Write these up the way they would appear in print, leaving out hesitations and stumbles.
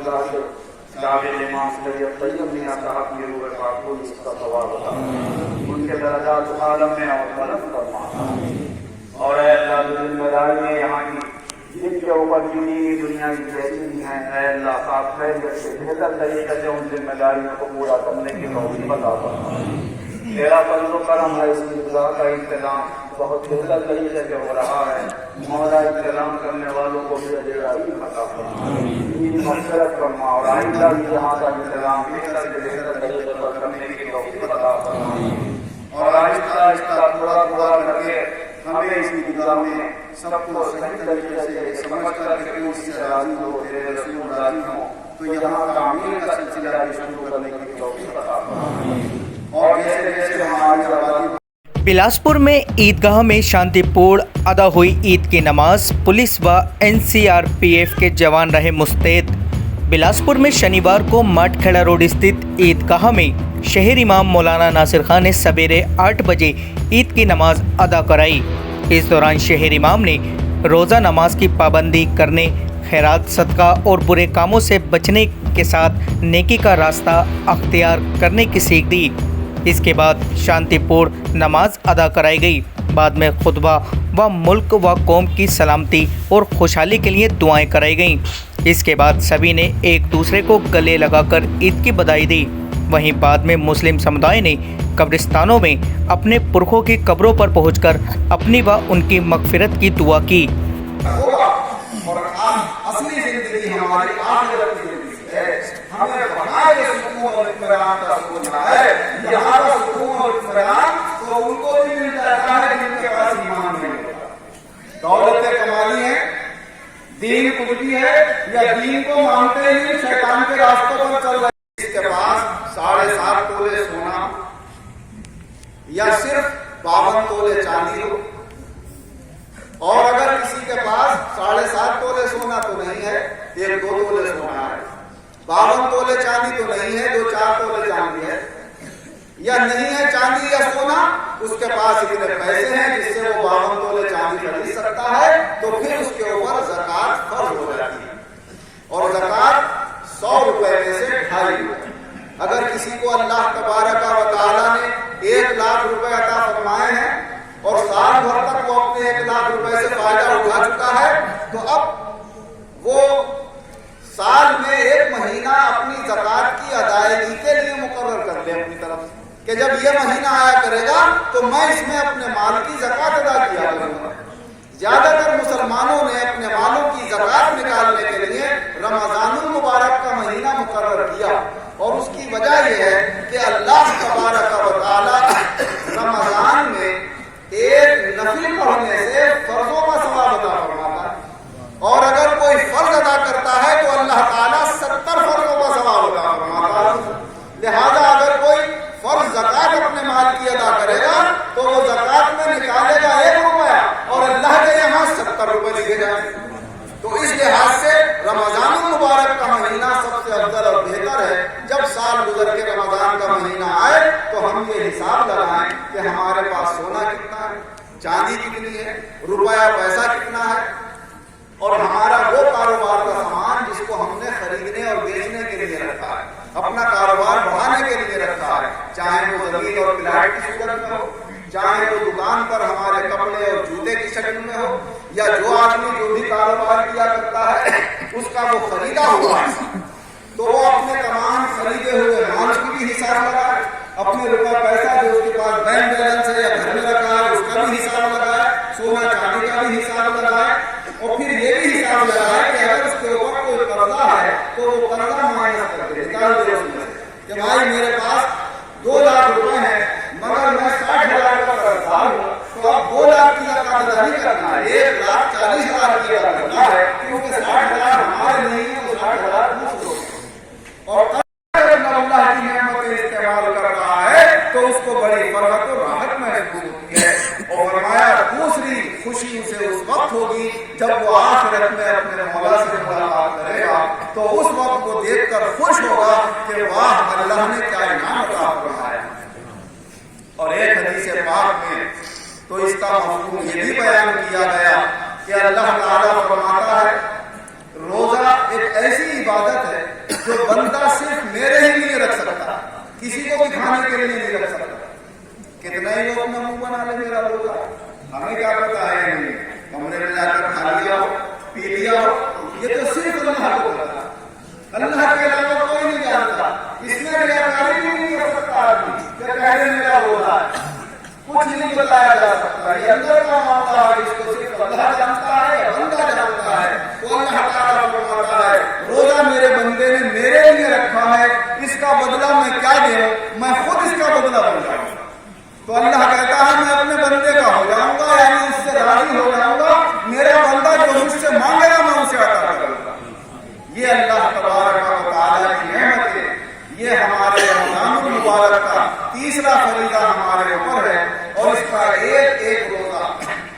ذاکر قابل امام سید طیب میاں صاحب کی روح پاک کو اس کا ثواب عطا فرما، ان کے درجات عالم میں اور بلند فرما۔ اور اے اللہ جو ذمہ داریاں یہاں کی جن کے اوپر دینی دنیا کی جیسی بھی ہیں، اے اللہ آپ خیریت سے بہتر طریقے سے ان ذمہ داریوں کو پورا کرنے کی توفیق عطا فرما۔ تیرا فضل و کرم ہے، اس غذا کا انتظام بہت بہتر طریقے سے ہو رہا ہے، مولا انتظام کرنے والوں کو بھی اجر عظیم عطا فرما، مغفرت فرما، اور آئندہ بھی یہاں کا انتظام بہتر سے بہتر طریقے پر کرنے کی توفیق عطا فرما، اور آہستہ آہستہ تھوڑا تھوڑا کر کے ہمیں اس غذا میں سب کو صحیح طریقے سے سمجھ کر کے اس سے راضی ہو، تیرے رسول راضی ہوں، تو یہاں تعمیر کا سلسلہ بھی شروع کرنے کی توفیق عطا فرما، اور جیسے جیسے ہماری آبادی بلاسپور میں عیدگاہ میں شانتی پور ادا ہوئی عید کی نماز، پولیس و NCRPF کے جوان رہے مستعد۔ بلاسپور میں شنیوار کو ماٹ کھیڑا روڈ استھت عیدگاہ میں شہر امام مولانا ناصر خان نے سویرے 8 بجے عید کی نماز ادا کرائی۔ اس دوران شہر امام نے روزہ نماز کی پابندی کرنے، خیرات صدقہ اور برے کاموں سے بچنے کے ساتھ نیکی کا راستہ اختیار کرنے کی سیکھ دی۔ اس کے بعد شانتی پور نماز ادا کرائی گئی۔ بعد میں خطبہ و ملک و قوم کی سلامتی اور خوشحالی کے لیے دعائیں کرائی گئیں۔ اس کے بعد سبھی نے ایک دوسرے کو گلے لگا کر عید کی بدائی دی۔ وہیں بعد میں مسلم سمدائے نے قبرستانوں میں اپنے پرکھوں کی قبروں پر پہنچ کر اپنی و ان کی مغفرت کی دعا کی۔ اور اصلی زندگی ہماری آخرت کی زندگی ہے، ہمیں وہاں کے سکون اور اطمینان کا سوچنا ہے۔ یہاں کا سکون اور اطمینان تو ان کو بھی مل جاتا ہے جن کے پاس ایمان نہیں ہوتا۔ دولتیں کمانی ہے، دین کچھ بھی ہے، یا دین کو مانتے ہی شیطان کے راستوں پر چل رہے ہیں۔ اس کے پاس 7.5 تولے سونا یا صرف 52 تولے چاندی ہو، اور اگر کسی کے پاس 7.5 تولے سونا تو نہیں ہے، 1-2 تولے سونا ہے، 52 تولے چاندی تو نہیں ہے، 2-4 تولے چاندی ہے، یا نہیں ہے چاندی یا سونا، اس کے پاس اتنے پیسے ہیں جس سے وہ 52 تولے چاندی خرید سکتا ہے، تو پھر اس کے اوپر زکوٰۃ فرض ہو جاتی ہے، اور زکوٰۃ 100 روپے میں سے 2.5 روپے۔ اگر کسی کو اللہ تبارک و تعالیٰ نے 1 لاکھ روپے عطا فرمائے ہیں اور سال بھر تک وہ اپنے 1 لاکھ روپے سے فائدہ اٹھا چکا ہے، تو اب وہ سال میں 1 مہینہ اپنی زکوٰۃ کی ادائیگی کے لیے مقرر کر لے اپنی طرف سے، کہ جب یہ مہینہ آیا کرے گا تو میں اس میں اپنے مال کی زکوٰۃ ادا کیا کروں گا۔ زیادہ تر مسلمانوں نے اپنے مالوں کی زکوٰۃ نکالنے کے لیے رمضان المبارک کا مہینہ مقرر کیا، اور اس کی وجہ یہ ہے کہ اللہ تبارک و تعالی رمضان میں ایک نفل پڑھنے سے فرضوں کا ثواب عطا فرماتا ہے، اور اگر کوئی فرض ادا کرتا ہے تو اللہ تعالیٰ 70 فرضوں کا ثواب عطا فرماتا ہے۔ لہذا اگر کوئی فرض زکوٰۃ اپنے مال کی ادا کرے گا تو وہ زکوٰۃ میں نکالے گا 1 روپیہ، اور اللہ کے یہاں 70 روپے لکھے جائیں۔ تو اس لحاظ سے رمضان المبارک کا مہینہ سب سے افضل اور بہتر ہے۔ جب سال گزر کے رمضان کا مہینہ آئے تو ہم یہ حساب لگائیں کہ ہمارے پاس سونا کتنا ہے، چاندی کتنی ہے، روپیہ پیسہ کتنا ہے، اور ہمارا وہ کاروبار کا سامان جس کو ہم نے خریدنے اور بیچنے کے لیے رکھا ہے، اپنا کاروبار بڑھانے کے لیے رکھا ہے، چاہے وہ زمین اور پلاٹ کی صورت میں ہو، چاہے وہ دکان پر ہمارے کپڑے اور جوتے کی شکل میں ہو، یا جو آدمی جو بھی کاروبار کیا کرتا ہے اس کا وہ خریدا ہوا ہے، تو وہ اپنے تمام خریدے ہوئے مال کی بھی حساب لگائے، اپنے روپے پیسہ جو اس کے پاس بینک بیلنس ہے یا گھر میں رکھا ہے اس کا بھی حساب لگائے، سونا چاندی کا بھی حساب لگائے، اور پھر یہ بھی حساب لگائے کہ اگر اس کے اوپر کوئی قرضہ ہے تو وہ قرضہ مائنس کر کے نکال دے اس میں سے، کہ بھائی میرے پاس 2 لاکھ روپے ہیں مگر میں 60,000 کا قرضدار ہوں، تو اب 2 لاکھ کی زکوٰۃ ادا نہیں کرنا ہے، 1,40,000 کی ادا کرنا ہے، کیونکہ 60,000 ہمارے نہیں ہے، وہ 60,000 دوسروں کے، اور اگر اللہ کی نعمتیں استعمال کر رہا ہے تو اس کو بڑی فرحت اور راحت محسوس ہوتی ہے، اور فرمایا دوسری خوشی اسے اس وقت ہوگی جب وہ آخرت میں اپنے مولا سے ملاقات کرے گا، تو اس وقت کو دیکھ کر خوش ہوگا کہ واہ اللہ نے کیا انعام عطا فرمایا۔ اور ایک حدیث پاک میں تو اس کا مفہوم یہ بھی بیان کیا گیا کہ اللہ تعالیٰ فرماتا ہے روزہ ایک ایسی عبادت ہے یہ تو صرف اللہ کو پتا، اللہ کے علاوہ کوئی نہیں جانتا. اس میں ریاکاری بھی نہیں کر سکتا آدمی کہ کہنے میرا روزہ ہے، کچھ نہیں بتایا جا سکتا. یہ اندر کا معاملہ ہے، اس کو صرف اللہ جانتا ہے، بندہ جانتا ہے. تو اللہ تعالیٰ فرماتا ہے روزہ میرے بندے نے میرے لیے رکھا ہے، اس کا بدلہ میں کیا دوں، میں خود اس کا بدلہ بن جاؤں. تو اللہ کہتا ہے میں اپنے بندے کا ہو جاؤں گا، یعنی اس سے راضی ہو جاؤں گا. میرا بندہ جو مجھ سے مانگے گا میں اسے عطا کروں گا. یہ اللہ تبارک و تعالیٰ کی نعمت ہے. یہ ہمارے رمضان المبارک کا تیسرا فریضہ ہمارے اوپر ہے، اور اس کا ایک ایک روزہ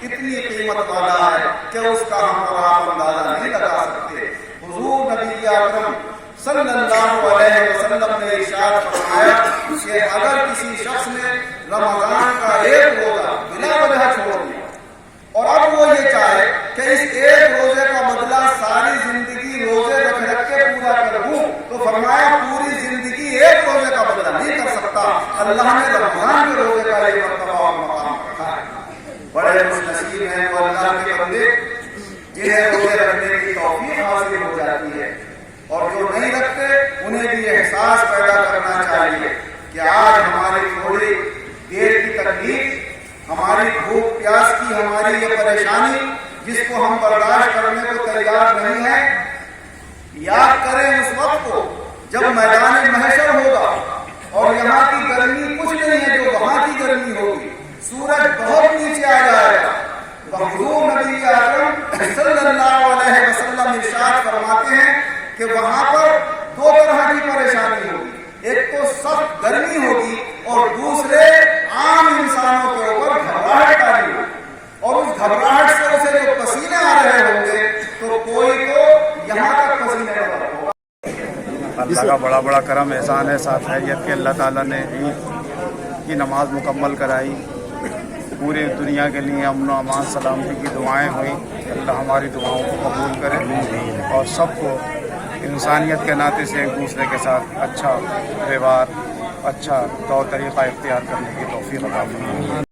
اتنی قیمت والا ہے کہ اس کا ہم اور آپ اندازہ نہیں لگا سکتے. حضور نبی اکرم صلی اللہ علیہ وسلم نے ارشاد فرمایا کہ اگر کسی شخص نے رمضان کا ایک روزہ بلا وجہ چھوڑ دیا اور اب وہ یہ چاہے کہ اس ایک روزے کا بدلہ ساری زندگی روزے رکھ کے پورا کروں، تو فرمایا پوری زندگی ایک روزے کا بدلہ نہیں کر سکتا. اللہ نے رمضان کے روزے کا ایک مرتبہ اور مقام رکھا ہے. بڑے خوش نصیب ہیں وہ اللہ کے بندے جنہیں روزے رکھنے کی توفیق حاصل ہو جاتی ہے، اور جو نہیں رکھتے انہیں بھی یہ احساس پیدا کرنا چاہیے کہ آج ہماری تھوڑی دیر کی تکلیف، ہماری بھوک پیاس کی ہماری یہ پریشانی جس کو ہم برداشت کرنے کو تیار نہیں ہیں، یاد کریں اس وقت کو جب میدان محشر ہوگا اور یہاں کی گرمی کچھ نہیں ہے جو وہاں کی گرمی ہوگی. سورج بہت نیچے آ جائے گا. حضور نبی اکرم صلی اللہ علیہ وسلم ارشاد فرماتے ہیں کہ وہاں پر دو طرح کی پریشانی ہوگی. ایک تو سخت گرمی ہوگی اور دوسرے عام انسانوں کے اوپر گھبراہٹ آ رہی ہوگی، اور اس گھبراہٹ سے اسے جو پسینے آ رہے ہوں گے تو کوئی تو یہاں تک پسینے آ رہا ہوگا. اللہ کا بڑا بڑا کرم احسان ہے ساتھ خیریت کے اللہ تعالیٰ نے عید کی نماز مکمل کرائی. پوری دنیا کے لیے امن و امان سلامتی کی دعائیں ہوئیں. اللہ ہماری دعاؤں کو قبول کرے اور سب کو انسانیت کے ناطے سے ایک دوسرے کے ساتھ اچھا ویوہار، اچھا طور طریقہ اختیار کرنے کی توفیق عطا فرمائے.